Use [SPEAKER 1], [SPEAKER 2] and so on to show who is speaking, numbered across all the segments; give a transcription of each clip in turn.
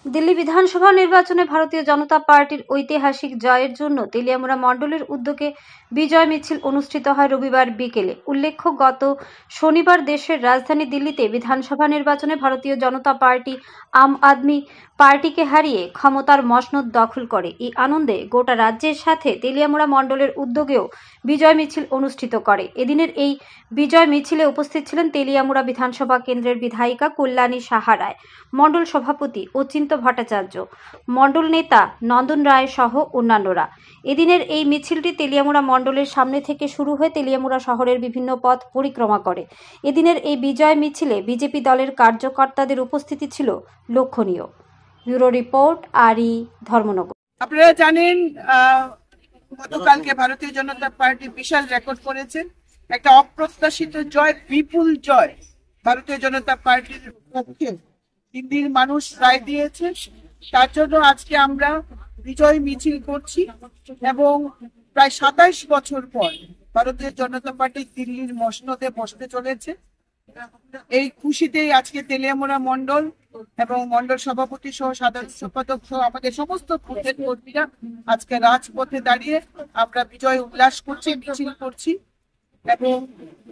[SPEAKER 1] দিল্লি বিধানসভা নির্বাচনে ভারতীয় জনতা পার্টির ঐতিহাসিক জয়ের জন্য তেলিয়ামুড়া মণ্ডলের উদ্যোগে বিজয় মিছিল অনুষ্ঠিত হয় রবিবার বিকেলে। উল্লেখ্য, গত শনিবার দেশের রাজধানী দিল্লিতে বিধানসভা নির্বাচনে ভারতীয় জনতা পার্টি আম আদমি পার্টিকে হারিয়ে ক্ষমতার মসনদ দখল করে। এই আনন্দে গোটা রাজ্যের সাথে তেলিয়ামুড়া মণ্ডলের উদ্যোগেও বিজয় মিছিল অনুষ্ঠিত করে। এদিনের এই বিজয় মিছিলে উপস্থিত ছিলেন তেলিয়ামুড়া বিধানসভা কেন্দ্রের বিধায়িকা কল্যাণী সাহা রায়, মণ্ডল সভাপতি অচিন্ত ভট্টাচার্য, মণ্ডল নেতা নন্দন রায় সহ অন্যান্যরা। এদিনের এই মিছিলটি তেলিয়ামুড়া মণ্ডলের সামনে থেকে শুরু হয়ে তেলিয়ামুড়া শহরের বিভিন্ন পথ পরিক্রমা করে। এদিনের এই বিজয় মিছিলে বিজেপি দলের কার্যকর্তাদের উপস্থিতি ছিল লক্ষণীয়। ব্যুরো রিপোর্ট, আরই, ধর্মনগর।
[SPEAKER 2] আপনারা জানেন, গতকালকে ভারতীয় জনতা পার্টি বিশাল রেকর্ড করেছে, একটা অপ্রত্যাশিত জয়, বিপুল জয় ভারতীয় জনতা পার্টির পক্ষে দিল্লির মানুষ রায় দিয়েছে। তার জন্য আজকে আমরা বিজয় মিছিল করছি এবং প্রায় 27 বছর পর ভারতীয় জনতা পার্টি দিল্লির মসনদে বসতে চলেছে। এই খুশিতেই আজকে তেলিয়ামুড়া মণ্ডল এবং মণ্ডল সভাপতি সহ সাধারণ সম্পাদক সহ আমাদের সমস্ত বুথের কর্মীরা আজকে রাজপথে দাঁড়িয়ে আমরা বিজয় উল্লাস করছি, মিছিল করছি এবং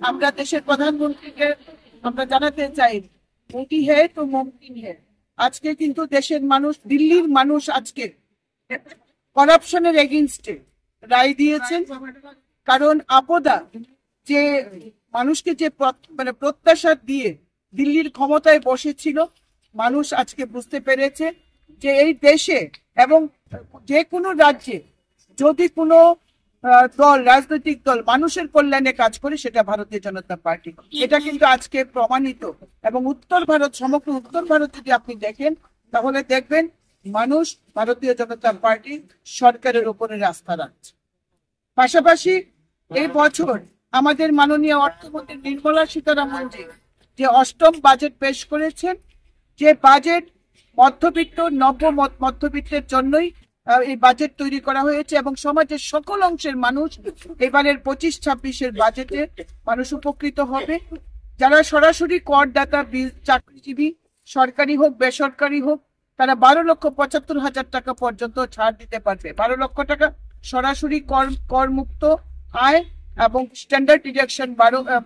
[SPEAKER 2] আমরা দেশের প্রধানমন্ত্রীকে আমরা জানাতে চাই, মোদি হে তো মুমকিন হে। আজকে কিন্তু দেশের মানুষ, দিল্লির মানুষ আজকে করাপশনের এগেইনস্টে রায় দিয়েছেন। কারণ আপদা যে মানুষকে যে প্রত্যাশা দিয়ে দিল্লির ক্ষমতায় বসেছিল, মানুষ আজকে বুঝতে পেরেছে যে এই দেশে এবং যে কোনো রাজ্যে যদি কোনো দল, রাজনৈতিক দল মানুষের কল্যাণে কাজ করে, সেটা ভারতীয় জনতা পার্টি। এটা কিন্তু আজকে প্রমাণিত। এবং উত্তর ভারত, সমগ্র উত্তর ভারত যদি আপনি দেখেন, তাহলে দেখবেন মানুষ ভারতীয় জনতা পার্টি সরকারের উপরে আস্থা রাখছে। পাশাপাশি এই বছর আমাদের মাননীয় অর্থমন্ত্রী নির্মলা সীতারামন জি যে 8ম বাজেট পেশ করেছেন, যে বাজেট মধ্যবিত্ত, নব্য মধ্যবিত্তের জন্যই এই বাজেট তৈরি করা হয়েছে এবং সমাজের সকল অংশের মানুষ এবারের 25-26-এর বাজেটে মানুষ উপকৃত হবে। যারা সরাসরি করদাতা, চাকরিজীবী, সরকারি হোক বেসরকারি হোক, তারা 12,75,000 টাকা পর্যন্ত ছাড় দিতে পারবে। 12 লক্ষ টাকা সরাসরি করমুক্ত আয় এবং স্ট্যান্ডার্ড ডিডাকশন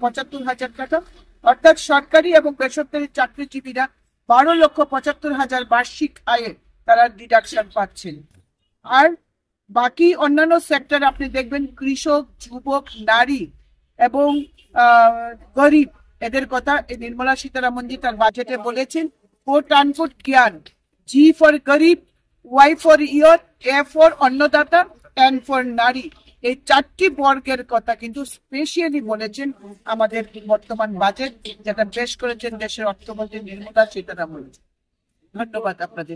[SPEAKER 2] 75,000 টাকা, অর্থাৎ সরকারি এবং বেসরকারি চাকরিজীবীরা 12,75,000 বার্ষিক আয়ে তারা ডিডাকশন পাচ্ছেন। আর বাকি অন্যান্য সেক্টর আপনি দেখবেন, কৃষক, যুবক, নারী এবং গরিব, এদের কথা এই নির্মলা সীতারামনজি তার বাজেটে বলেছেন। কোট আনকোট জ্ঞান, জি ফর গরিব, ওয়াই ফর ইয়র, এ ফর অন্নদাতা, এন ফর নারী, এই 4টি বর্গের কথা কিন্তু স্পেশালি বলেছেন আমাদের বর্তমান বাজেট, যেটা পেশ করেছেন দেশের অর্থমন্ত্রী নির্মলা সীতারামন। ধন্যবাদ আপনাদের।